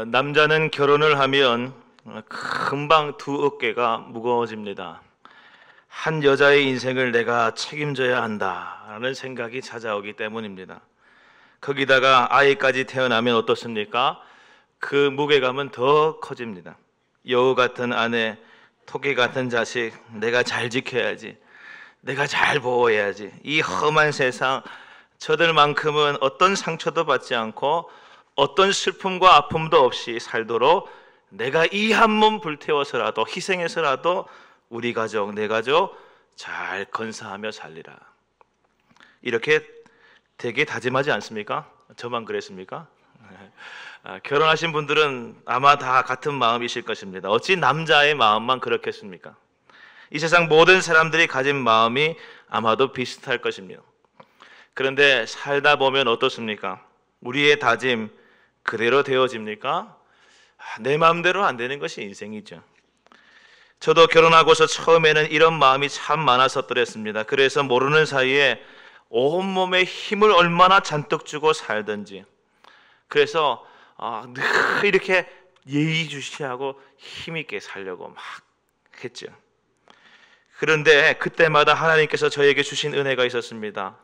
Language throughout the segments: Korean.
남자는 결혼을 하면 금방 두 어깨가 무거워집니다. 한 여자의 인생을 내가 책임져야 한다라는 생각이 찾아오기 때문입니다. 거기다가 아이까지 태어나면 어떻습니까? 그 무게감은 더 커집니다. 여우 같은 아내, 토끼 같은 자식, 내가 잘 지켜야지, 내가 잘 보호해야지. 이 험한 세상, 저들만큼은 어떤 상처도 받지 않고 어떤 슬픔과 아픔도 없이 살도록 내가 이 한 몸 불태워서라도, 희생해서라도 우리 가족, 내 가족 잘 건사하며 살리라. 이렇게 되게 다짐하지 않습니까? 저만 그랬습니까? 결혼하신 분들은 아마 다 같은 마음이실 것입니다. 어찌 남자의 마음만 그렇겠습니까? 이 세상 모든 사람들이 가진 마음이 아마도 비슷할 것입니다. 그런데 살다 보면 어떻습니까? 우리의 다짐 그대로 되어집니까? 내 마음대로 안 되는 것이 인생이죠. 저도 결혼하고서 처음에는 이런 마음이 참 많았었더랬습니다. 그래서 모르는 사이에 온몸에 힘을 얼마나 잔뜩 주고 살든지, 그래서 늘 이렇게 예의주시하고 힘있게 살려고 막 했죠. 그런데 그때마다 하나님께서 저에게 주신 은혜가 있었습니다.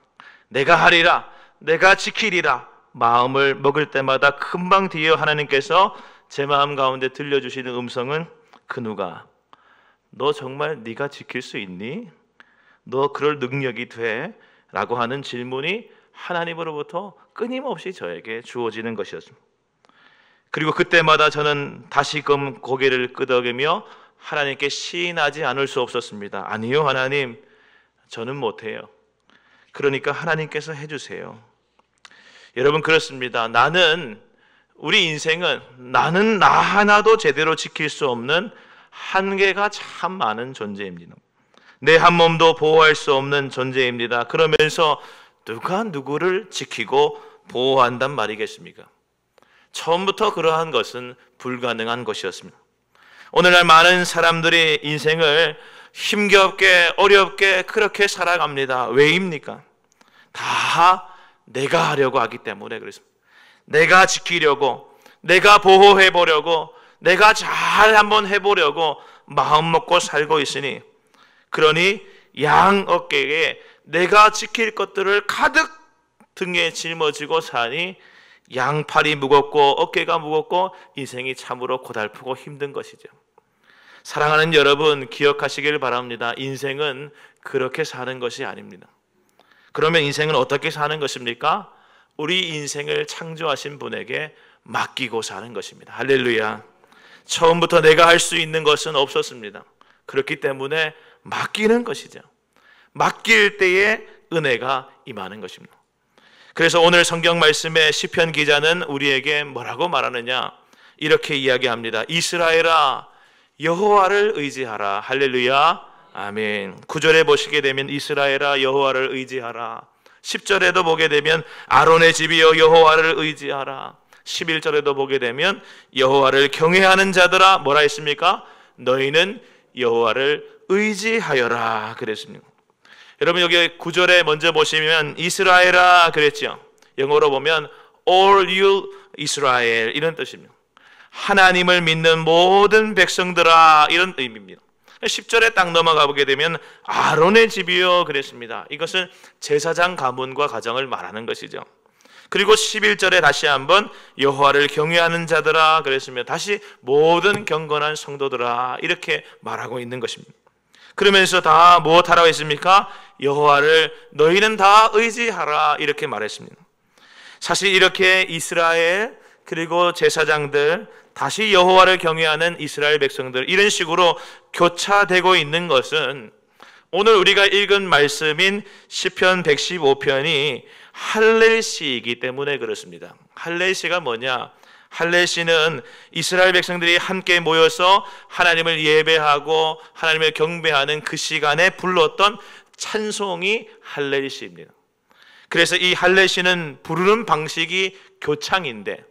내가 하리라, 내가 지키리라 마음을 먹을 때마다 금방 뒤에 하나님께서 제 마음 가운데 들려주시는 음성은, 그 누가 너 정말 네가 지킬 수 있니? 너 그럴 능력이 돼? 라고 하는 질문이 하나님으로부터 끊임없이 저에게 주어지는 것이었습니다. 그리고 그때마다 저는 다시금 고개를 끄덕이며 하나님께 시인하지 않을 수 없었습니다. 아니요, 하나님, 저는 못해요. 그러니까 하나님께서 해주세요. 여러분, 그렇습니다. 우리 인생은 나는 나 하나도 제대로 지킬 수 없는 한계가 참 많은 존재입니다. 내 한 몸도 보호할 수 없는 존재입니다. 그러면서 누가 누구를 지키고 보호한단 말이겠습니까? 처음부터 그러한 것은 불가능한 것이었습니다. 오늘날 많은 사람들이 인생을 힘겹게 어렵게 그렇게 살아갑니다. 왜입니까? 다 내가 하려고 하기 때문에 그렇습니다. 내가 지키려고, 내가 보호해 보려고, 내가 잘 한번 해보려고 마음 먹고 살고 있으니, 그러니 양 어깨에 내가 지킬 것들을 가득 등에 짊어지고 사니 양팔이 무겁고 어깨가 무겁고 인생이 참으로 고달프고 힘든 것이죠. 사랑하는 여러분, 기억하시길 바랍니다. 인생은 그렇게 사는 것이 아닙니다. 그러면 인생은 어떻게 사는 것입니까? 우리 인생을 창조하신 분에게 맡기고 사는 것입니다. 할렐루야. 처음부터 내가 할 수 있는 것은 없었습니다. 그렇기 때문에 맡기는 것이죠. 맡길 때에 은혜가 임하는 것입니다. 그래서 오늘 성경 말씀에 시편 기자는 우리에게 뭐라고 말하느냐? 이렇게 이야기합니다. 이스라엘아, 여호와를 의지하라. 할렐루야. 아멘. 9절에 보시게 되면 이스라엘아, 여호와를 의지하라. 10절에도 보게 되면 아론의 집이여, 여호와를 의지하라. 11절에도 보게 되면 여호와를 경외하는 자들아, 뭐라 했습니까? 너희는 여호와를 의지하여라 그랬습니다. 여러분, 여기 9절에 먼저 보시면 이스라엘아 그랬죠. 영어로 보면 All you Israel 이런 뜻입니다. 하나님을 믿는 모든 백성들아, 이런 의미입니다. 10절에 딱 넘어가 보게 되면 아론의 집이요 그랬습니다. 이것은 제사장 가문과 가정을 말하는 것이죠. 그리고 11절에 다시 한번 여호와를 경외하는 자들아 그랬으며 다시 모든 경건한 성도들아 이렇게 말하고 있는 것입니다. 그러면서 다 무엇하라고 했습니까? 여호와를 너희는 다 의지하라 이렇게 말했습니다. 사실 이렇게 이스라엘 그리고 제사장들, 다시 여호와를 경외하는 이스라엘 백성들, 이런 식으로 교차되고 있는 것은 오늘 우리가 읽은 말씀인 시편 115편이 할렐시이기 때문에 그렇습니다. 할렐시가 뭐냐? 할렐시는 이스라엘 백성들이 함께 모여서 하나님을 예배하고 하나님을 경배하는 그 시간에 불렀던 찬송이 할렐시입니다. 그래서 이 할렐시는 부르는 방식이 교창인데,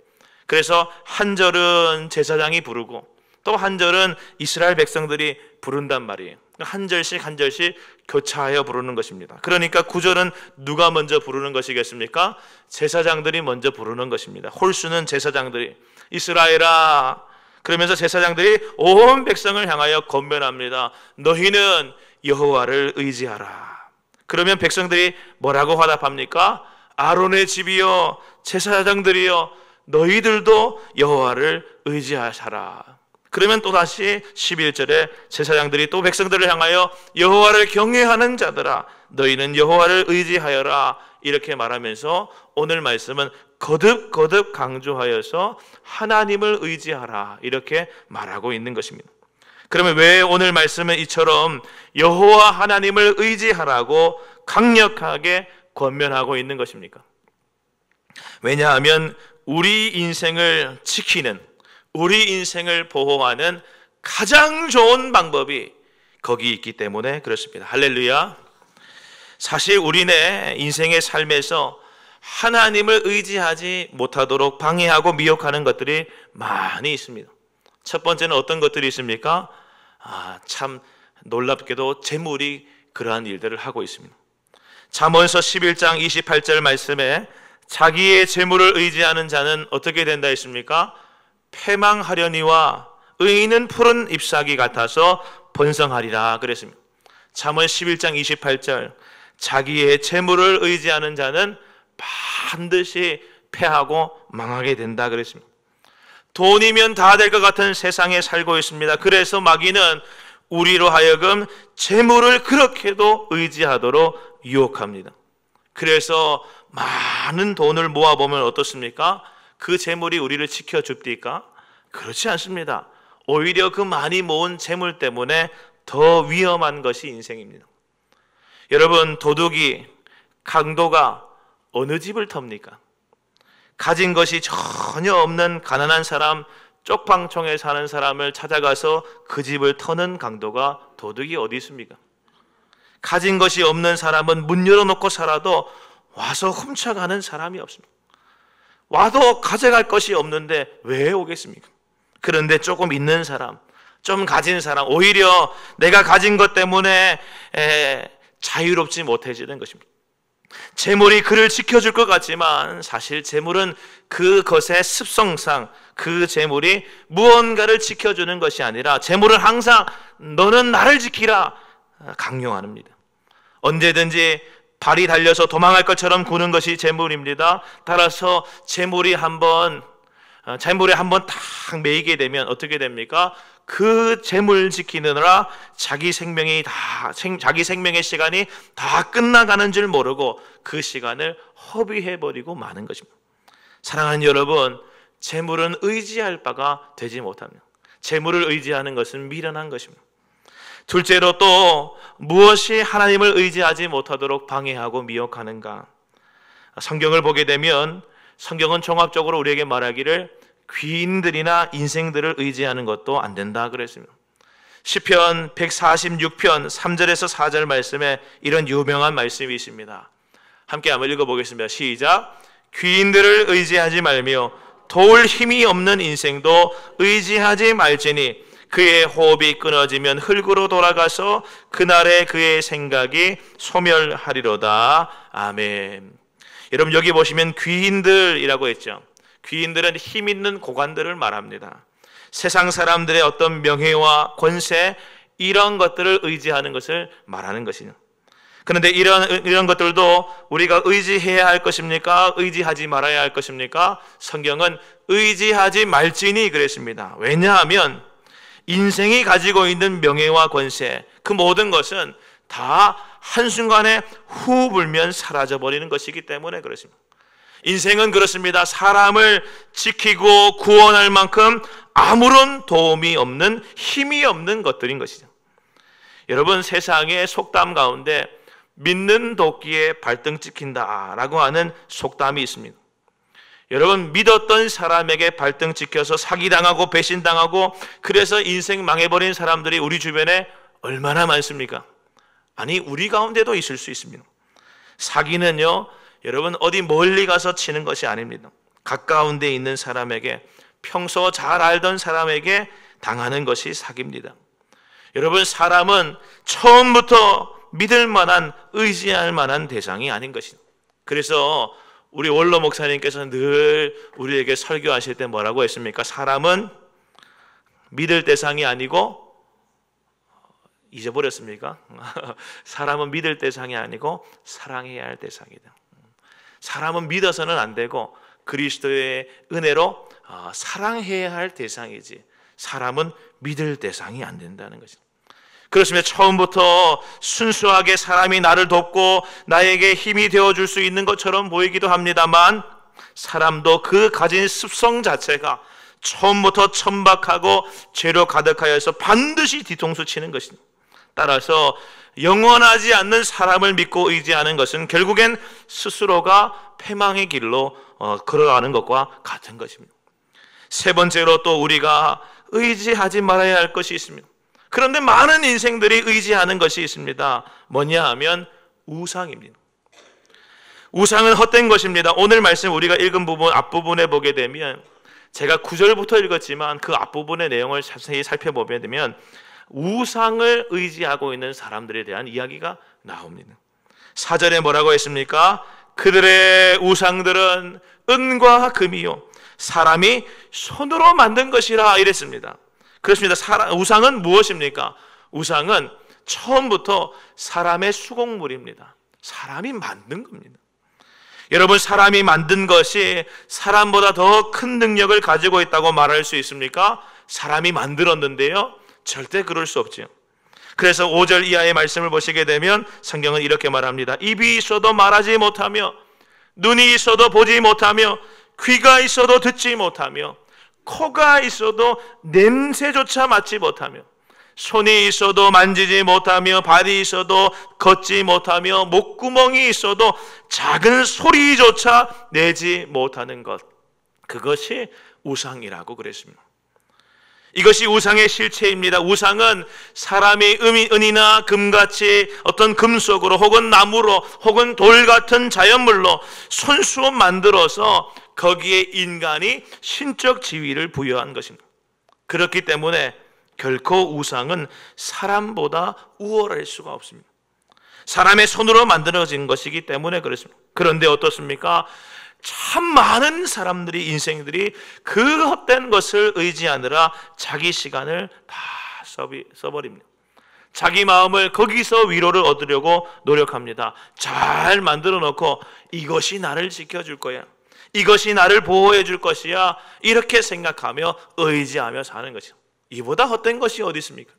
그래서 한 절은 제사장이 부르고 또 한 절은 이스라엘 백성들이 부른단 말이에요. 한 절씩 한 절씩 교차하여 부르는 것입니다. 그러니까 9절은 누가 먼저 부르는 것이겠습니까? 제사장들이 먼저 부르는 것입니다. 홀수는 제사장들이, 이스라엘아, 그러면서 제사장들이 온 백성을 향하여 권면합니다. 너희는 여호와를 의지하라. 그러면 백성들이 뭐라고 화답합니까? 아론의 집이여, 제사장들이여, 너희들도 여호와를 의지하라. 그러면 또다시 11절에 제사장들이 또 백성들을 향하여 여호와를 경외하는 자들아, 너희는 여호와를 의지하여라, 이렇게 말하면서 오늘 말씀은 거듭 강조하여서 하나님을 의지하라, 이렇게 말하고 있는 것입니다. 그러면 왜 오늘 말씀은 이처럼 여호와 하나님을 의지하라고 강력하게 권면하고 있는 것입니까? 왜냐하면 우리 인생을 지키는, 우리 인생을 보호하는 가장 좋은 방법이 거기 있기 때문에 그렇습니다. 할렐루야. 사실 우리네 인생의 삶에서 하나님을 의지하지 못하도록 방해하고 미혹하는 것들이 많이 있습니다. 첫 번째는 어떤 것들이 있습니까? 참 놀랍게도 재물이 그러한 일들을 하고 있습니다. 잠언서 11장 28절 말씀에 자기의 재물을 의지하는 자는 어떻게 된다 했습니까? 패망하려니와 의인은 푸른 잎사귀 같아서 번성하리라 그랬습니다. 잠언 11장 28절, 자기의 재물을 의지하는 자는 반드시 패하고 망하게 된다 그랬습니다. 돈이면 다 될 것 같은 세상에 살고 있습니다. 그래서 마귀는 우리로 하여금 재물을 그렇게도 의지하도록 유혹합니다. 그래서 많은 돈을 모아보면 어떻습니까? 그 재물이 우리를 지켜줍니까? 그렇지 않습니다. 오히려 그 많이 모은 재물 때문에 더 위험한 것이 인생입니다. 여러분, 도둑이, 강도가 어느 집을 텁니까? 가진 것이 전혀 없는 가난한 사람, 쪽방촌에 사는 사람을 찾아가서 그 집을 터는 강도가, 도둑이 어디 있습니까? 가진 것이 없는 사람은 문 열어놓고 살아도 와서 훔쳐가는 사람이 없습니다. 와도 가져갈 것이 없는데 왜 오겠습니까? 그런데 조금 있는 사람, 좀 가진 사람, 오히려 내가 가진 것 때문에 자유롭지 못해지는 것입니다. 재물이 그를 지켜줄 것 같지만 사실 재물은 그것의 습성상 그 재물이 무언가를 지켜주는 것이 아니라 재물은 항상 너는 나를 지키라 강요합니다. 언제든지 발이 달려서 도망할 것처럼 구는 것이 재물입니다. 따라서 재물에 한번 딱 매이게 되면 어떻게 됩니까? 그 재물 지키느라 자기 생명의 시간이 다 끝나가는 줄 모르고 그 시간을 허비해버리고 마는 것입니다. 사랑하는 여러분, 재물은 의지할 바가 되지 못합니다. 재물을 의지하는 것은 미련한 것입니다. 둘째로 또 무엇이 하나님을 의지하지 못하도록 방해하고 미혹하는가? 성경을 보게 되면 성경은 종합적으로 우리에게 말하기를 귀인들이나 인생들을 의지하는 것도 안 된다 그랬습니다. 시편 146편 3절에서 4절 말씀에 이런 유명한 말씀이 있습니다. 함께 한번 읽어보겠습니다. 시작. 귀인들을 의지하지 말며 도울 힘이 없는 인생도 의지하지 말지니 그의 호흡이 끊어지면 흙으로 돌아가서 그날에 그의 생각이 소멸하리로다. 아멘. 여러분, 여기 보시면 귀인들이라고 했죠. 귀인들은 힘 있는 고관들을 말합니다. 세상 사람들의 어떤 명예와 권세, 이런 것들을 의지하는 것을 말하는 것이죠. 그런데 이런 것들도 우리가 의지해야 할 것입니까? 의지하지 말아야 할 것입니까? 성경은 의지하지 말지니 그랬습니다. 왜냐하면 인생이 가지고 있는 명예와 권세, 그 모든 것은 다 한순간에 후 불면 사라져버리는 것이기 때문에 그렇습니다. 인생은 그렇습니다. 사람을 지키고 구원할 만큼 아무런 도움이 없는, 힘이 없는 것들인 것이죠. 여러분, 세상의 속담 가운데 믿는 도끼에 발등 찍힌다라고 하는 속담이 있습니다. 여러분, 믿었던 사람에게 발등 찍혀서 사기당하고 배신당하고 그래서 인생 망해버린 사람들이 우리 주변에 얼마나 많습니까? 아니, 우리 가운데도 있을 수 있습니다. 사기는요, 여러분, 어디 멀리 가서 치는 것이 아닙니다. 가까운 데 있는 사람에게, 평소 잘 알던 사람에게 당하는 것이 사기입니다. 여러분, 사람은 처음부터 믿을 만한, 의지할 만한 대상이 아닌 것입니다. 그래서 우리 원로 목사님께서 늘 우리에게 설교하실 때 뭐라고 했습니까? 사람은 믿을 대상이 아니고, 잊어버렸습니까? 사람은 믿을 대상이 아니고 사랑해야 할 대상이다. 사람은 믿어서는 안 되고 그리스도의 은혜로 사랑해야 할 대상이지, 사람은 믿을 대상이 안 된다는 것입니다. 그렇습니다. 처음부터 순수하게 사람이 나를 돕고 나에게 힘이 되어줄 수 있는 것처럼 보이기도 합니다만, 사람도 그 가진 습성 자체가 처음부터 천박하고 죄로 가득하여서 반드시 뒤통수 치는 것입니다. 따라서 영원하지 않는 사람을 믿고 의지하는 것은 결국엔 스스로가 패망의 길로 걸어가는 것과 같은 것입니다. 세 번째로 또 우리가 의지하지 말아야 할 것이 있습니다. 그런데 많은 인생들이 의지하는 것이 있습니다. 뭐냐 하면 우상입니다. 우상은 헛된 것입니다. 오늘 말씀 우리가 읽은 부분 앞부분에 보게 되면, 제가 9절부터 읽었지만 그 앞부분의 내용을 자세히 살펴보게 되면 우상을 의지하고 있는 사람들에 대한 이야기가 나옵니다. 4절에 뭐라고 했습니까? 그들의 우상들은 은과 금이요 사람이 손으로 만든 것이라 이랬습니다. 그렇습니다. 우상은 무엇입니까? 우상은 처음부터 사람의 수공물입니다. 사람이 만든 겁니다. 여러분, 사람이 만든 것이 사람보다 더 큰 능력을 가지고 있다고 말할 수 있습니까? 사람이 만들었는데요, 절대 그럴 수 없죠. 그래서 5절 이하의 말씀을 보시게 되면 성경은 이렇게 말합니다. 입이 있어도 말하지 못하며, 눈이 있어도 보지 못하며, 귀가 있어도 듣지 못하며, 코가 있어도 냄새조차 맡지 못하며, 손이 있어도 만지지 못하며, 발이 있어도 걷지 못하며, 목구멍이 있어도 작은 소리조차 내지 못하는 것, 그것이 우상이라고 그랬습니다. 이것이 우상의 실체입니다. 우상은 사람이 은이나 금같이 어떤 금속으로 혹은 나무로 혹은 돌 같은 자연물로 손수어 만들어서 거기에 인간이 신적 지위를 부여한 것입니다. 그렇기 때문에 결코 우상은 사람보다 우월할 수가 없습니다. 사람의 손으로 만들어진 것이기 때문에 그렇습니다. 그런데 어떻습니까? 참 많은 사람들이, 인생들이 그 헛된 것을 의지하느라 자기 시간을 다 써버립니다. 자기 마음을 거기서 위로를 얻으려고 노력합니다. 잘 만들어 놓고 이것이 나를 지켜줄 거야, 이것이 나를 보호해 줄 것이야, 이렇게 생각하며 의지하며 사는 것이죠. 이보다 헛된 것이 어디 있습니까?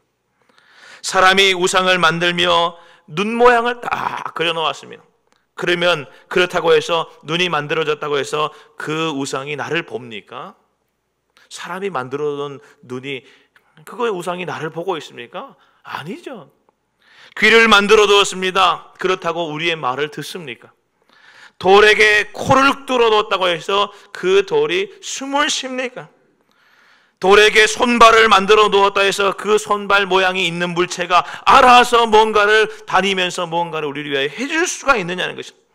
사람이 우상을 만들며 눈 모양을 딱 그려놓았습니다. 그러면 그렇다고 해서 눈이 만들어졌다고 해서 그 우상이 나를 봅니까? 사람이 만들어놓은 눈이, 그거의 우상이 나를 보고 있습니까? 아니죠. 귀를 만들어 두었습니다. 그렇다고 우리의 말을 듣습니까? 돌에게 코를 뚫어 놓았다고 해서 그 돌이 숨을 쉽니까? 돌에게 손발을 만들어 놓았다 해서 그 손발 모양이 있는 물체가 알아서 뭔가를 다니면서 뭔가를 우리를 위하여 해줄 수가 있느냐는 것입니다.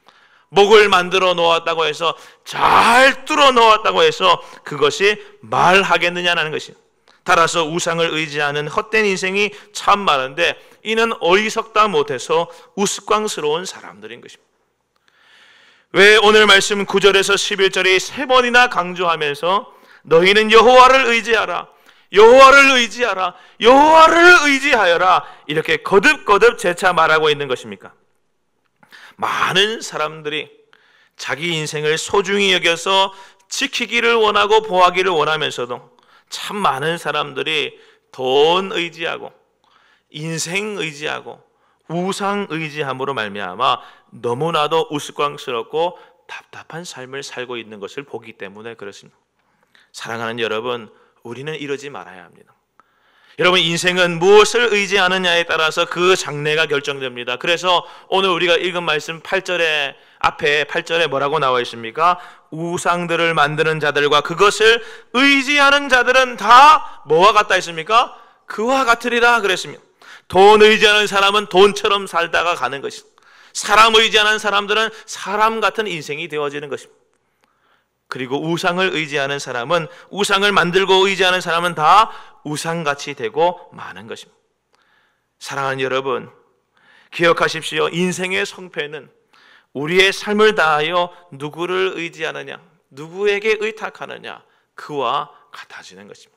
목을 만들어 놓았다고 해서, 잘 뚫어 놓았다고 해서 그것이 말하겠느냐는 것입니다. 따라서 우상을 의지하는 헛된 인생이 참 많은데, 이는 어리석다 못해서 우스꽝스러운 사람들인 것입니다. 왜 오늘 말씀 9절에서 11절이 세 번이나 강조하면서 너희는 여호와를 의지하라, 여호와를 의지하라, 여호와를 의지하여라, 이렇게 거듭거듭 재차 말하고 있는 것입니까? 많은 사람들이 자기 인생을 소중히 여겨서 지키기를 원하고 보호하기를 원하면서도 참 많은 사람들이 돈 의지하고 인생 의지하고 우상 의지함으로 말미암아 너무나도 우스꽝스럽고 답답한 삶을 살고 있는 것을 보기 때문에 그렇습니다. 사랑하는 여러분, 우리는 이러지 말아야 합니다. 여러분, 인생은 무엇을 의지하느냐에 따라서 그 장래가 결정됩니다. 그래서 오늘 우리가 읽은 말씀 8절에 앞에 8절에 뭐라고 나와 있습니까? 우상들을 만드는 자들과 그것을 의지하는 자들은 다 뭐와 같다 했습니까? 그와 같으리라 그랬습니다. 돈 의지하는 사람은 돈처럼 살다가 가는 것입니다. 사람 의지하는 사람들은 사람 같은 인생이 되어지는 것입니다. 그리고 우상을 의지하는 사람은, 우상을 만들고 의지하는 사람은 다 우상같이 되고 마는 것입니다. 사랑하는 여러분, 기억하십시오. 인생의 성패는 우리의 삶을 다하여 누구를 의지하느냐, 누구에게 의탁하느냐, 그와 같아지는 것입니다.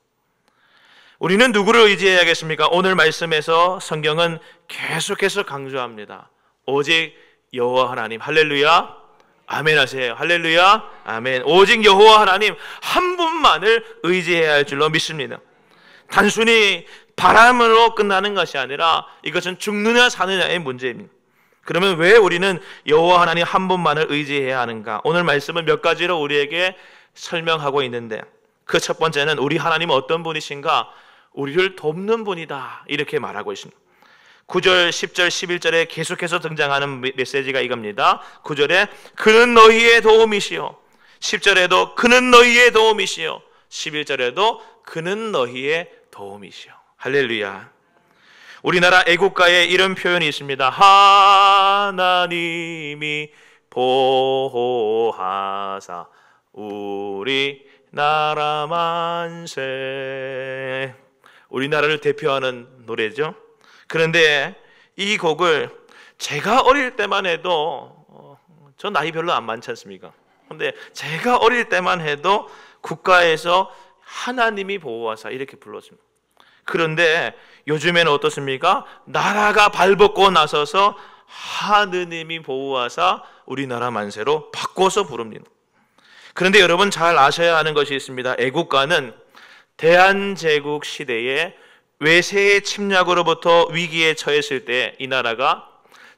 우리는 누구를 의지해야겠습니까? 오늘 말씀에서 성경은 계속해서 강조합니다. 오직 여호와 하나님. 할렐루야, 아멘 하세요. 할렐루야, 아멘. 오직 여호와 하나님 한 분만을 의지해야 할 줄로 믿습니다. 단순히 바람으로 끝나는 것이 아니라 이것은 죽느냐 사느냐의 문제입니다. 그러면 왜 우리는 여호와 하나님 한 분만을 의지해야 하는가? 오늘 말씀은 몇 가지로 우리에게 설명하고 있는데, 그 첫 번째는 우리 하나님은 어떤 분이신가? 우리를 돕는 분이다, 이렇게 말하고 있습니다. 9절, 10절, 11절에 계속해서 등장하는 메시지가 이겁니다. 9절에 그는 너희의 도움이시요, 10절에도 그는 너희의 도움이시요, 11절에도 그는 너희의 도움이시요. 할렐루야. 우리나라 애국가에 이런 표현이 있습니다. 하나님이 보호하사 우리나라 만세. 우리나라를 대표하는 노래죠. 그런데 이 곡을 제가 어릴 때만 해도, 저 나이 별로 안 많지 않습니까? 그런데 제가 어릴 때만 해도 국가에서 하나님이 보호하사 이렇게 불렀습니다. 그런데 요즘에는 어떻습니까? 나라가 발벗고 나서서 하느님이 보호하사 우리나라 만세로 바꿔서 부릅니다. 그런데 여러분 잘 아셔야 하는 것이 있습니다. 애국가는 대한제국 시대에 외세의 침략으로부터 위기에 처했을 때 이 나라가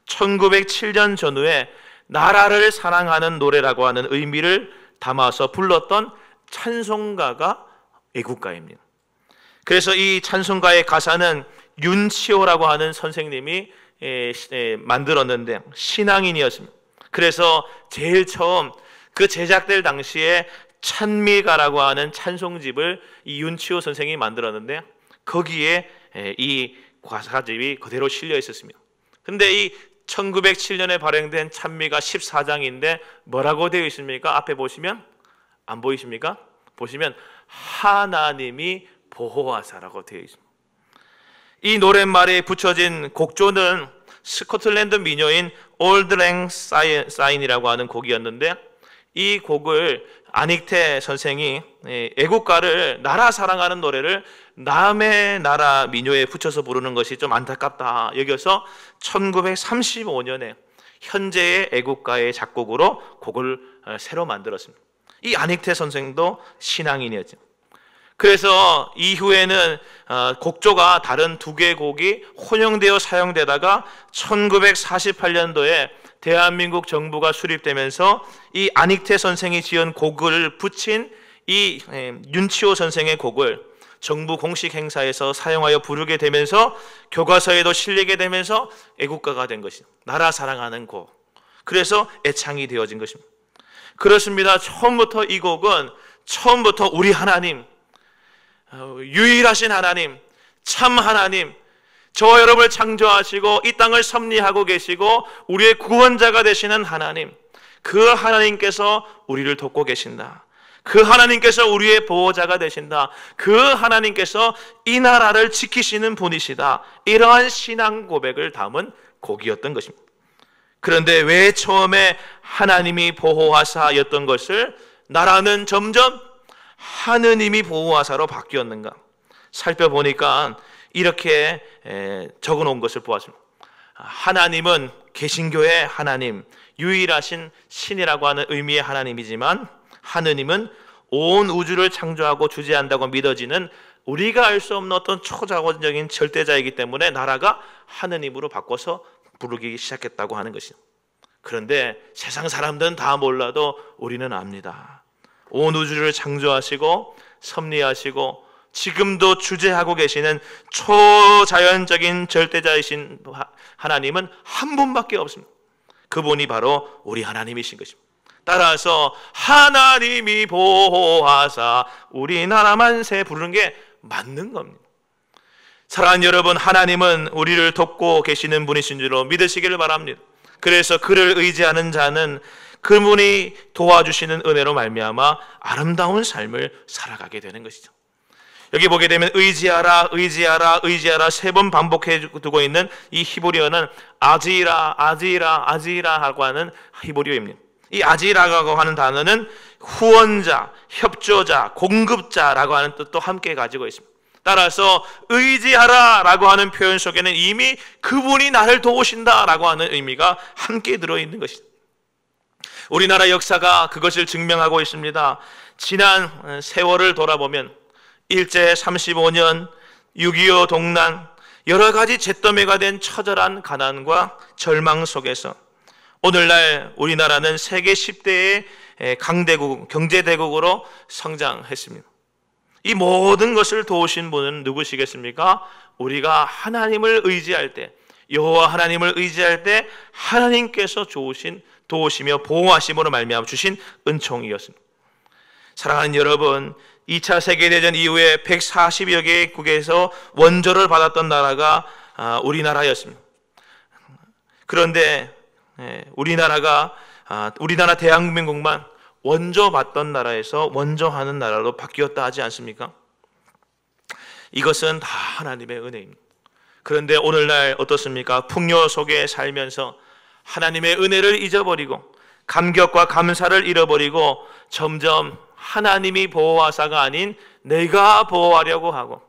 1907년 전후에 나라를 사랑하는 노래라고 하는 의미를 담아서 불렀던 찬송가가 애국가입니다. 그래서 이 찬송가의 가사는 윤치호라고 하는 선생님이 만들었는데 신앙인이었습니다. 그래서 제일 처음 그 제작될 당시에 찬미가라고 하는 찬송집을 이 윤치호 선생님이 만들었는데 거기에 이 가사집이 그대로 실려 있었습니다. 근데 이 1907년에 발행된 찬미가 14장인데 뭐라고 되어 있습니까? 앞에 보시면, 안 보이십니까? 보시면 하나님이 보호하사라고 되어 있습니다. 이 노랫말에 붙여진 곡조는 스코틀랜드 민요인 올드 랭 사인이라고 하는 곡이었는데, 이 곡을 안익태 선생이 애국가를, 나라 사랑하는 노래를 남의 나라 민요에 붙여서 부르는 것이 좀 안타깝다 여겨서 1935년에 현재의 애국가의 작곡으로 곡을 새로 만들었습니다. 이 안익태 선생도 신앙인이었죠. 그래서 이후에는 곡조가 다른 두 개의 곡이 혼용되어 사용되다가 1948년도에 대한민국 정부가 수립되면서 이 안익태 선생이 지은 곡을 붙인 이 윤치호 선생의 곡을 정부 공식 행사에서 사용하여 부르게 되면서 교과서에도 실리게 되면서 애국가가 된 것입니다. 나라 사랑하는 곡. 그래서 애창이 되어진 것입니다. 그렇습니다. 처음부터 이 곡은 처음부터 우리 하나님, 유일하신 하나님, 참 하나님, 저와 여러분을 창조하시고 이 땅을 섭리하고 계시고 우리의 구원자가 되시는 하나님, 그 하나님께서 우리를 돕고 계신다. 그 하나님께서 우리의 보호자가 되신다. 그 하나님께서 이 나라를 지키시는 분이시다. 이러한 신앙 고백을 담은 곡이었던 것입니다. 그런데 왜 처음에 하나님이 보호하사였던 것을 나라는 점점 하느님이 보호하사로 바뀌었는가? 살펴보니까 이렇게 적어놓은 것을 보았습니다. 하나님은 개신교의 하나님, 유일하신 신이라고 하는 의미의 하나님이지만 하느님은 온 우주를 창조하고 주재한다고 믿어지는 우리가 알 수 없는 어떤 초자원적인 절대자이기 때문에 나라가 하느님으로 바꿔서 부르기 시작했다고 하는 것이죠. 그런데 세상 사람들은 다 몰라도 우리는 압니다. 온 우주를 창조하시고 섭리하시고 지금도 주재하고 계시는 초자연적인 절대자이신 하나님은 한 분밖에 없습니다. 그분이 바로 우리 하나님이신 것입니다. 따라서 하나님이 보호하사 우리나라 만세 부르는 게 맞는 겁니다. 사랑하는 여러분, 하나님은 우리를 돕고 계시는 분이신 줄로 믿으시기를 바랍니다. 그래서 그를 의지하는 자는 그분이 도와주시는 은혜로 말미암아 아름다운 삶을 살아가게 되는 것이죠. 여기 보게 되면 의지하라, 의지하라, 의지하라 세 번 반복해 두고 있는 이 히브리어는 아지라, 아지라, 아지라라고 하는 히브리어입니다. 이 아지라라고 하는 단어는 후원자, 협조자, 공급자라고 하는 뜻도 함께 가지고 있습니다. 따라서 의지하라라고 하는 표현 속에는 이미 그분이 나를 도우신다라고 하는 의미가 함께 들어있는 것입니다. 우리나라 역사가 그것을 증명하고 있습니다. 지난 세월을 돌아보면 일제 35년, 6.25 동란, 여러 가지 잿더미가 된 처절한 가난과 절망 속에서 오늘날 우리나라는 세계 10대의 강대국, 경제대국으로 성장했습니다. 이 모든 것을 도우신 분은 누구시겠습니까? 우리가 하나님을 의지할 때, 여호와 하나님을 의지할 때 하나님께서 도우시며 보호하심으로 말미암아 주신 은총이었습니다. 사랑하는 여러분, 2차 세계대전 이후에 140여 개국에서 원조를 받았던 나라가 우리나라였습니다. 그런데 우리나라 대한민국만 원조 받던 나라에서 원조하는 나라로 바뀌었다 하지 않습니까? 이것은 다 하나님의 은혜입니다. 그런데 오늘날 어떻습니까? 풍요 속에 살면서 하나님의 은혜를 잊어버리고 감격과 감사를 잃어버리고 점점 하나님이 보호하사가 아닌 내가 보호하려고 하고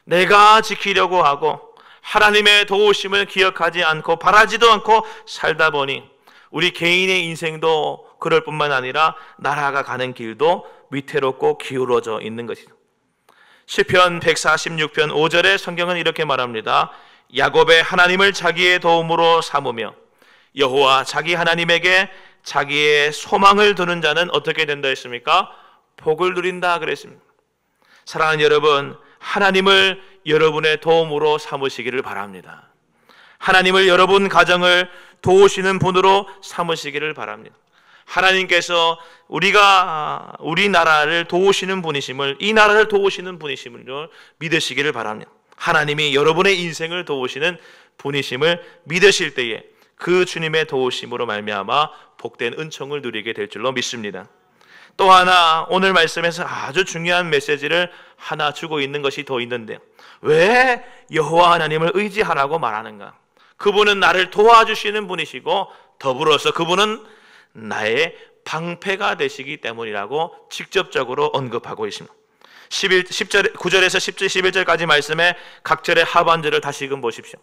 내가 지키려고 하고 하나님의 도우심을 기억하지 않고 바라지도 않고 살다 보니 우리 개인의 인생도 그럴 뿐만 아니라 나라가 가는 길도 위태롭고 기울어져 있는 것이죠. 시편 146편 5절에 성경은 이렇게 말합니다. 야곱의 하나님을 자기의 도움으로 삼으며 여호와 자기 하나님에게 자기의 소망을 두는 자는 어떻게 된다 했습니까? 복을 누린다 그랬습니다. 사랑하는 여러분, 하나님을 여러분의 도움으로 삼으시기를 바랍니다. 하나님을 여러분 가정을 도우시는 분으로 삼으시기를 바랍니다. 하나님께서 우리 나라를 도우시는 분이심을, 이 나라를 도우시는 분이심을 믿으시기를 바랍니다. 하나님이 여러분의 인생을 도우시는 분이심을 믿으실 때에 그 주님의 도우심으로 말미암아 복된 은총을 누리게 될 줄로 믿습니다. 또 하나 오늘 말씀에서 아주 중요한 메시지를 하나 주고 있는 것이 더 있는데, 왜 여호와 하나님을 의지하라고 말하는가? 그분은 나를 도와주시는 분이시고 더불어서 그분은 나의 방패가 되시기 때문이라고 직접적으로 언급하고 있습니다. 9절에서 11절까지 말씀에 각 절의 하반절을 다시금 보십시오.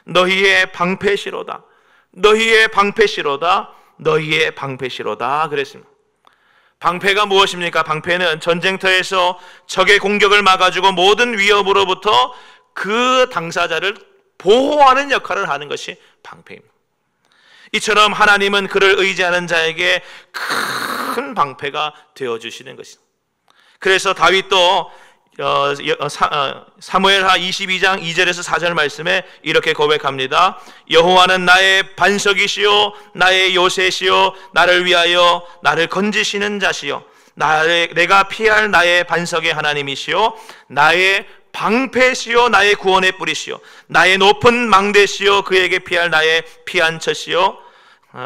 너희의 방패시로다, 너희의 방패시로다, 너희의 방패시로다 그랬습니다. 방패가 무엇입니까? 방패는 전쟁터에서 적의 공격을 막아주고 모든 위협으로부터 그 당사자를 보호하는 역할을 하는 것이 방패입니다. 이처럼 하나님은 그를 의지하는 자에게 큰 방패가 되어주시는 것입니다. 그래서 다윗도 사무엘하 22장 2절에서 4절 말씀에 이렇게 고백합니다. 여호와는 나의 반석이시요 나의 요새시요 나를 위하여 나를 건지시는 자시요 내가 피할 나의 반석의 하나님이시요 나의 방패시요 나의 구원의 뿌리시요 나의 높은 망대시요 그에게 피할 나의 피한처시요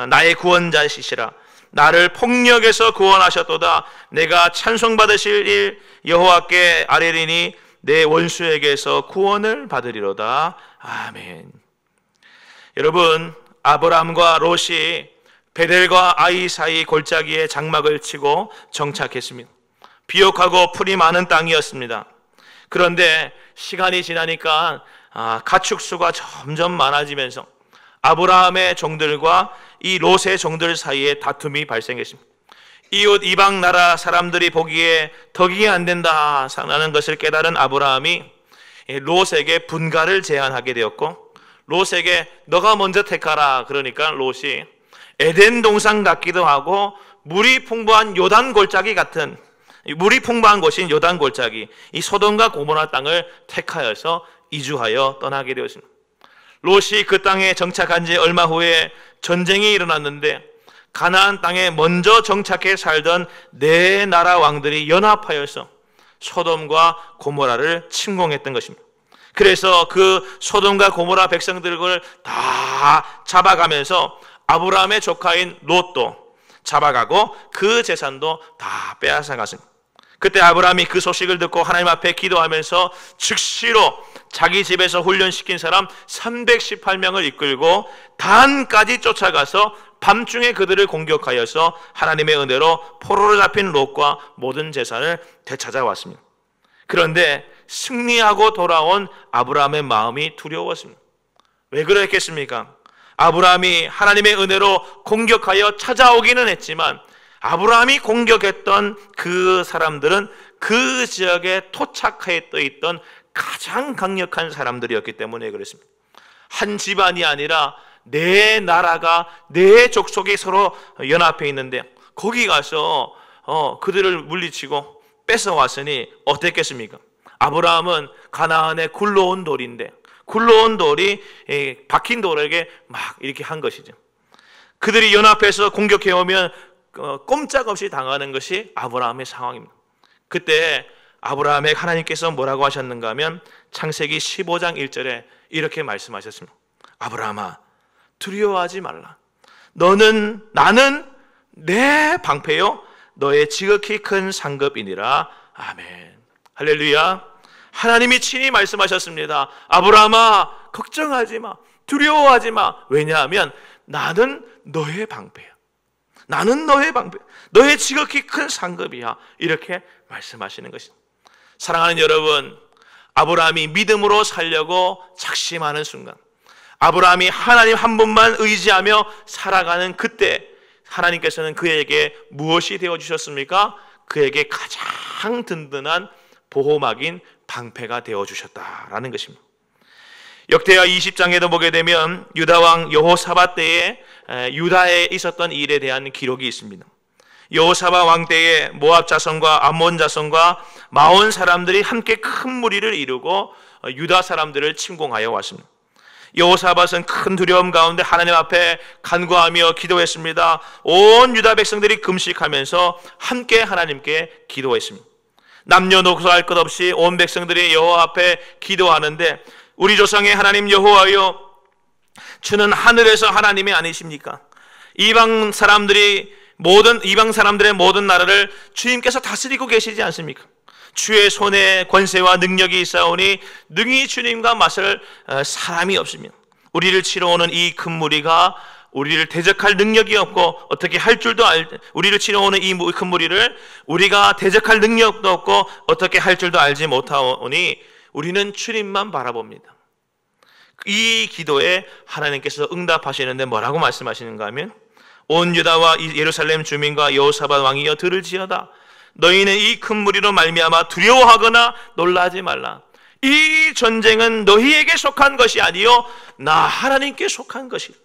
나의 구원자시시라. 나를 폭력에서 구원하셨도다. 내가 찬송받으실 일 여호와께 아뢰리니 내 원수에게서 구원을 받으리로다. 아멘. 여러분, 아브라함과 롯이 베델과 아이 사이 골짜기에 장막을 치고 정착했습니다. 비옥하고 풀이 많은 땅이었습니다. 그런데 시간이 지나니까 가축수가 점점 많아지면서 아브라함의 종들과 이 롯의 종들 사이에 다툼이 발생했습니다. 이웃 이방 나라 사람들이 보기에 덕이 안 된다라는 것을 깨달은 아브라함이 롯에게 분가를 제안하게 되었고, 롯에게 너가 먼저 택하라 그러니까 롯이 에덴 동산 같기도 하고 물이 풍부한 요단 골짜기 같은, 물이 풍부한 곳인 요단 골짜기, 이 소돔과 고모라 땅을 택하여서 이주하여 떠나게 되었습니다. 롯이 그 땅에 정착한 지 얼마 후에 전쟁이 일어났는데 가나안 땅에 먼저 정착해 살던 네 나라 왕들이 연합하여서 소돔과 고모라를 침공했던 것입니다. 그래서 그 소돔과 고모라 백성들을 다 잡아가면서 아브라함의 조카인 롯도 잡아가고 그 재산도 다 빼앗아갔습니다. 그때 아브라함이 그 소식을 듣고 하나님 앞에 기도하면서 즉시로 자기 집에서 훈련시킨 사람 318명을 이끌고 단까지 쫓아가서 밤중에 그들을 공격하여서 하나님의 은혜로 포로로 잡힌 롯과 모든 재산을 되찾아왔습니다. 그런데 승리하고 돌아온 아브라함의 마음이 두려웠습니다. 왜 그랬겠습니까? 아브라함이 하나님의 은혜로 공격하여 찾아오기는 했지만 아브라함이 공격했던 그 사람들은 그 지역에 토착해 떠 있던 가장 강력한 사람들이었기 때문에 그렇습니다. 한 집안이 아니라 네 나라가, 네 족속이 서로 연합해 있는데 거기 가서 그들을 물리치고 뺏어왔으니 어땠겠습니까? 아브라함은 가나안에 굴러온 돌인데 굴러온 돌이 박힌 돌에게 막 이렇게 한 것이죠. 그들이 연합해서 공격해오면 꼼짝없이 당하는 것이 아브라함의 상황입니다. 그때 아브라함의 하나님께서 뭐라고 하셨는가 하면 창세기 15장 1절에 이렇게 말씀하셨습니다. 아브라함아, 두려워하지 말라. 나는 내 방패요 너의 지극히 큰 상급이니라. 아멘. 할렐루야. 하나님이 친히 말씀하셨습니다. 아브라함아, 걱정하지 마, 두려워하지 마. 왜냐하면 나는 너의 방패야. 나는 너의 방패, 너의 지극히 큰 상급이야. 이렇게 말씀하시는 것입니다. 사랑하는 여러분, 아브라함이 믿음으로 살려고 작심하는 순간, 아브라함이 하나님 한 분만 의지하며 살아가는 그때 하나님께서는 그에게 무엇이 되어주셨습니까? 그에게 가장 든든한 보호막인 방패가 되어주셨다라는 것입니다. 역대하 20장에도 보게 되면 유다왕 여호사밧 때에 유다에 있었던 일에 대한 기록이 있습니다. 여호사밧 왕 때에 모압 자손과 암몬 자손과 마온 사람들이 함께 큰 무리를 이루고 유다 사람들을 침공하여 왔습니다. 여호사밧은 큰 두려움 가운데 하나님 앞에 간구하며 기도했습니다. 온 유다 백성들이 금식하면서 함께 하나님께 기도했습니다. 남녀노소 할 것 없이 온 백성들이 여호와 앞에 기도하는데 우리 조상의 하나님 여호와여, 주는 하늘에서 하나님이 아니십니까? 이방 사람들의 모든 나라를 주님께서 다스리고 계시지 않습니까? 주의 손에 권세와 능력이 있사오니 능히 주님과 맞설 사람이 없으며 우리를 치러 오는 이 큰 무리가 우리를 대적할 능력이 없고 어떻게 할 줄도 우리를 치러 오는 이 큰 무리를 우리가 대적할 능력도 없고 어떻게 할 줄도 알지 못하오니 우리는 주님만 바라봅니다. 이 기도에 하나님께서 응답하시는데 뭐라고 말씀하시는가 하면 온 유다와 예루살렘 주민과 여호사밧 왕이여 들을지어다. 너희는 이 큰 무리로 말미암아 두려워하거나 놀라지 말라. 이 전쟁은 너희에게 속한 것이 아니요 나 하나님께 속한 것이라.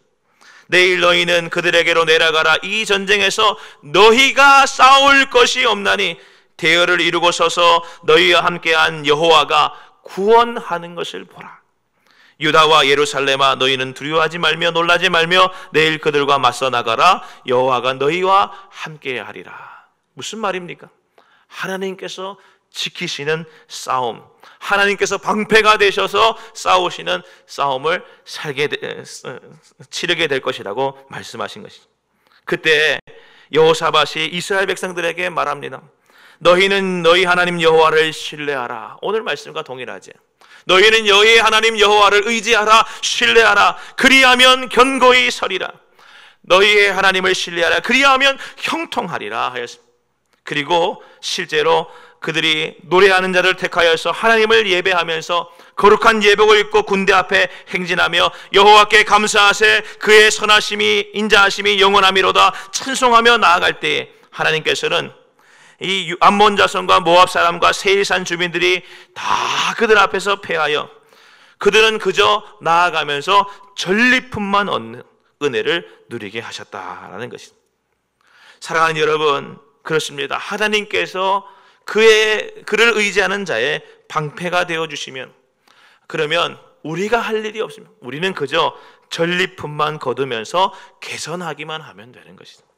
내일 너희는 그들에게로 내려가라. 이 전쟁에서 너희가 싸울 것이 없나니 대열을 이루고 서서 너희와 함께한 여호와가 구원하는 것을 보라. 유다와 예루살렘아, 너희는 두려워하지 말며 놀라지 말며 내일 그들과 맞서 나가라. 여호와가 너희와 함께하리라. 무슨 말입니까? 하나님께서 지키시는 싸움, 하나님께서 방패가 되셔서 싸우시는 싸움을 치르게 될 것이라고 말씀하신 것이죠. 그때 여호사밧이 이스라엘 백성들에게 말합니다. 너희는 너희 하나님 여호와를 신뢰하라. 오늘 말씀과 동일하지. 너희는 너희의 하나님 여호와를 의지하라, 신뢰하라. 그리하면 견고히 서리라. 너희의 하나님을 신뢰하라. 그리하면 형통하리라 하였습니다. 그리고 실제로 그들이 노래하는 자를 택하여서 하나님을 예배하면서 거룩한 예복을 입고 군대 앞에 행진하며 여호와께 감사하세 그의 선하심이 인자하심이 영원하미로다 찬송하며 나아갈 때에 하나님께서는 이 암몬 자손과 모압 사람과 세일산 주민들이 다 그들 앞에서 패하여 그들은 그저 나아가면서 전리품만 얻는 은혜를 누리게 하셨다라는 것입니다. 사랑하는 여러분, 그렇습니다. 하나님께서 그를 의지하는 자의 방패가 되어주시면 그러면 우리가 할 일이 없습니다. 우리는 그저 전리품만 거두면서 개선하기만 하면 되는 것입니다.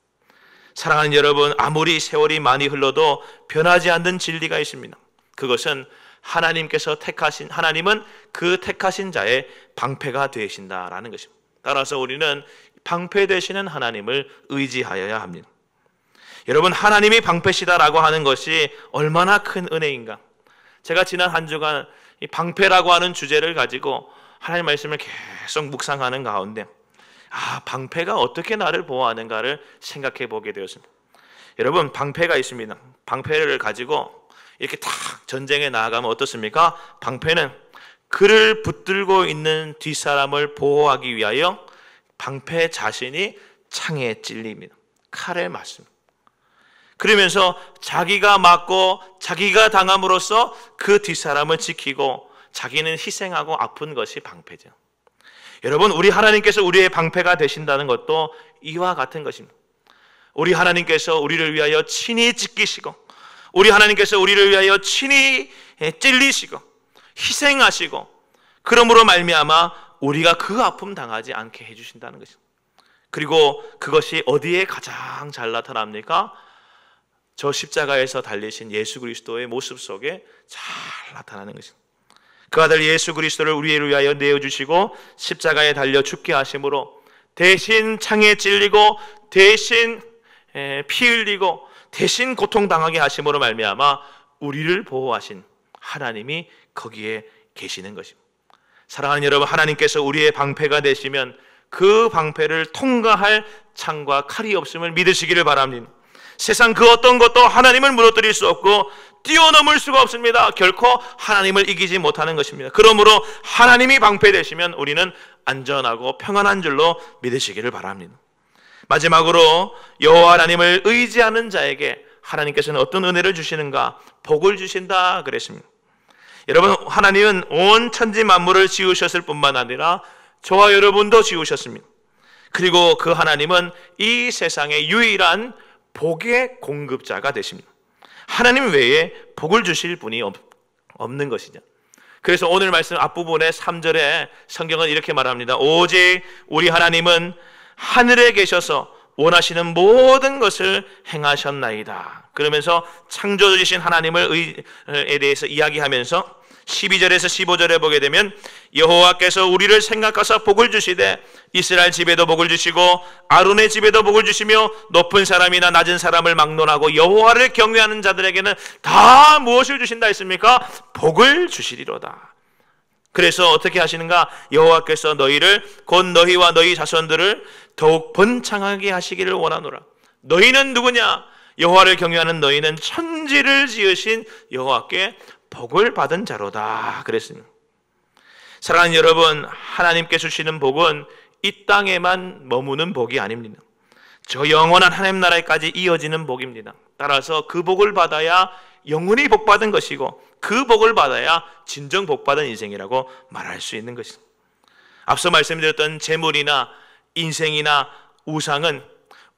사랑하는 여러분, 아무리 세월이 많이 흘러도 변하지 않는 진리가 있습니다. 그것은 하나님은 그 택하신 자의 방패가 되신다라는 것입니다. 따라서 우리는 방패 되시는 하나님을 의지하여야 합니다. 여러분, 하나님이 방패시다라고 하는 것이 얼마나 큰 은혜인가. 제가 지난 한 주간 이 방패라고 하는 주제를 가지고 하나님 말씀을 계속 묵상하는 가운데 방패가 어떻게 나를 보호하는가를 생각해 보게 되었습니다. 여러분, 방패가 있습니다. 방패를 가지고 이렇게 딱 전쟁에 나아가면 어떻습니까? 방패는 그를 붙들고 있는 뒷사람을 보호하기 위하여 방패 자신이 창에 찔립니다. 칼에 맞습니다. 그러면서 자기가 맞고 자기가 당함으로써 그 뒷사람을 지키고 자기는 희생하고 아픈 것이 방패죠. 여러분, 우리 하나님께서 우리의 방패가 되신다는 것도 이와 같은 것입니다. 우리 하나님께서 우리를 위하여 친히 지키시고, 우리 하나님께서 우리를 위하여 친히 찔리시고 희생하시고, 그러므로 말미암아 우리가 그 아픔 당하지 않게 해주신다는 것입니다. 그리고 그것이 어디에 가장 잘 나타납니까? 저 십자가에서 달리신 예수 그리스도의 모습 속에 잘 나타나는 것입니다. 그 아들 예수 그리스도를 우리를 위하여 내어주시고 십자가에 달려 죽게 하심으로 대신 창에 찔리고 대신 피 흘리고 대신 고통당하게 하심으로 말미암아 우리를 보호하신 하나님이 거기에 계시는 것입니다. 사랑하는 여러분, 하나님께서 우리의 방패가 되시면 그 방패를 통과할 창과 칼이 없음을 믿으시기를 바랍니다. 세상 그 어떤 것도 하나님을 무너뜨릴 수 없고 뛰어넘을 수가 없습니다. 결코 하나님을 이기지 못하는 것입니다. 그러므로 하나님이 방패 되시면 우리는 안전하고 평안한 줄로 믿으시기를 바랍니다. 마지막으로 여호와 하나님을 의지하는 자에게 하나님께서는 어떤 은혜를 주시는가? 복을 주신다 그랬습니다. 여러분, 하나님은 온 천지 만물을 지으셨을 뿐만 아니라 저와 여러분도 지으셨습니다. 그리고 그 하나님은 이 세상의 유일한 복의 공급자가 되십니다. 하나님 외에 복을 주실 분이 없는 것이죠. 그래서 오늘 말씀 앞부분에 3절에 성경은 이렇게 말합니다. 오직 우리 하나님은 하늘에 계셔서 원하시는 모든 것을 행하셨나이다. 그러면서 창조주이신 하나님에 대해서 이야기하면서 12절에서 15절에 보게 되면 여호와께서 우리를 생각하사 복을 주시되 이스라엘 집에도 복을 주시고 아론의 집에도 복을 주시며 높은 사람이나 낮은 사람을 막론하고 여호와를 경외하는 자들에게는 다 무엇을 주신다 했습니까? 복을 주시리로다. 그래서 어떻게 하시는가? 여호와께서 너희를 곧 너희와 너희 자손들을 더욱 번창하게 하시기를 원하노라. 너희는 누구냐? 여호와를 경외하는 너희는 천지를 지으신 여호와께 복을 받은 자로다 그랬습니다. 사랑하는 여러분, 하나님께 주시는 복은 이 땅에만 머무는 복이 아닙니다. 저 영원한 하나님 나라에까지 이어지는 복입니다. 따라서 그 복을 받아야 영원히 복받은 것이고 그 복을 받아야 진정 복받은 인생이라고 말할 수 있는 것입니다. 앞서 말씀드렸던 재물이나 인생이나 우상은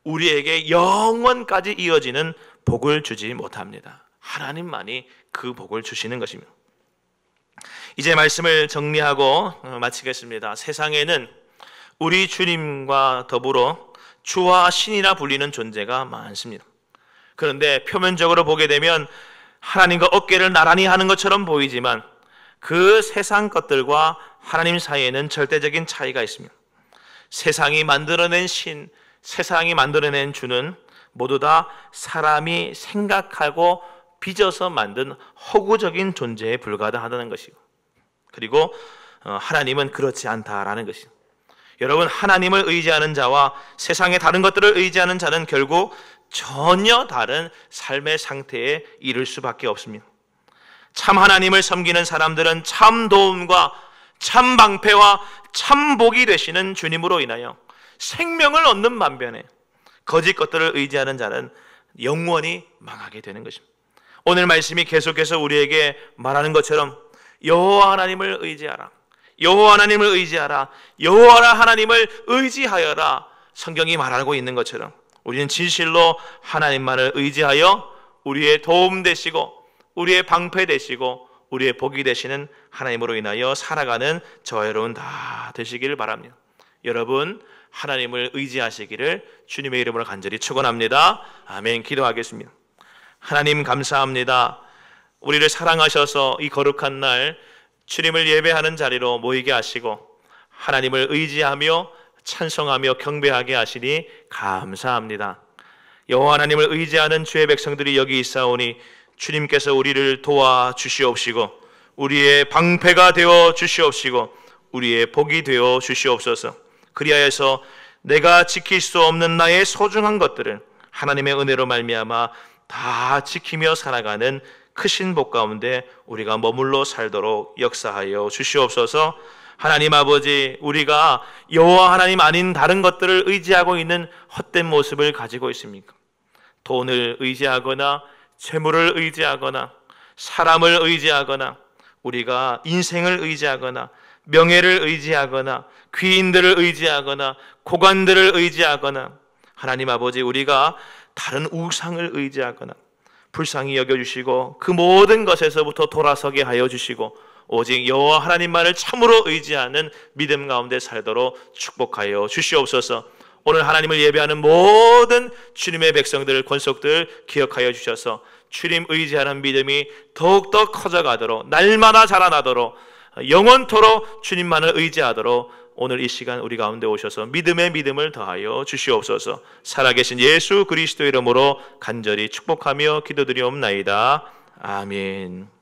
우리에게 영원까지 이어지는 복을 주지 못합니다. 하나님만이 그 복을 주시는 것입니다. 이제 말씀을 정리하고 마치겠습니다. 세상에는 우리 주님과 더불어 주와 신이라 불리는 존재가 많습니다. 그런데 표면적으로 보게 되면 하나님과 어깨를 나란히 하는 것처럼 보이지만 그 세상 것들과 하나님 사이에는 절대적인 차이가 있습니다. 세상이 만들어낸 신, 세상이 만들어낸 주는 모두 다 사람이 생각하고 빚어서 만든 허구적인 존재에 불과하다는 것이고, 그리고 하나님은 그렇지 않다라는 것이죠. 여러분, 하나님을 의지하는 자와 세상의 다른 것들을 의지하는 자는 결국 전혀 다른 삶의 상태에 이를 수밖에 없습니다. 참 하나님을 섬기는 사람들은 참 도움과 참 방패와 참 복이 되시는 주님으로 인하여 생명을 얻는 반면에 거짓 것들을 의지하는 자는 영원히 망하게 되는 것입니다. 오늘 말씀이 계속해서 우리에게 말하는 것처럼 여호와 하나님을 의지하라, 여호와 하나님을 의지하라, 여호와 하나님을 의지하여라, 성경이 말하고 있는 것처럼 우리는 진실로 하나님만을 의지하여 우리의 도움 되시고 우리의 방패 되시고 우리의 복이 되시는 하나님으로 인하여 살아가는 저와 여러분 다 되시기를 바랍니다. 여러분, 하나님을 의지하시기를 주님의 이름으로 간절히 축원합니다. 아멘. 기도하겠습니다. 하나님, 감사합니다. 우리를 사랑하셔서 이 거룩한 날 주님을 예배하는 자리로 모이게 하시고 하나님을 의지하며 찬송하며 경배하게 하시니 감사합니다. 여호와 하나님을 의지하는 주의 백성들이 여기 있사오니 주님께서 우리를 도와 주시옵시고 우리의 방패가 되어 주시옵시고 우리의 복이 되어 주시옵소서. 그리하여서 내가 지킬 수 없는 나의 소중한 것들을 하나님의 은혜로 말미암아 다 지키며 살아가는 크신 복 가운데 우리가 머물러 살도록 역사하여 주시옵소서. 하나님 아버지, 우리가 여호와 하나님 아닌 다른 것들을 의지하고 있는 헛된 모습을 가지고 있습니까? 돈을 의지하거나 재물을 의지하거나 사람을 의지하거나 우리가 인생을 의지하거나 명예를 의지하거나 귀인들을 의지하거나 고관들을 의지하거나 하나님 아버지, 우리가 다른 우상을 의지하거나 불쌍히 여겨주시고 그 모든 것에서부터 돌아서게 하여 주시고 오직 여호와 하나님만을 참으로 의지하는 믿음 가운데 살도록 축복하여 주시옵소서. 오늘 하나님을 예배하는 모든 주님의 백성들, 권속들 기억하여 주셔서 주님 의지하는 믿음이 더욱더 커져가도록, 날마다 자라나도록, 영원토록 주님만을 의지하도록 오늘 이 시간 우리 가운데 오셔서 믿음의 믿음을 더하여 주시옵소서. 살아계신 예수 그리스도 이름으로 간절히 축복하며 기도드리옵나이다. 아멘.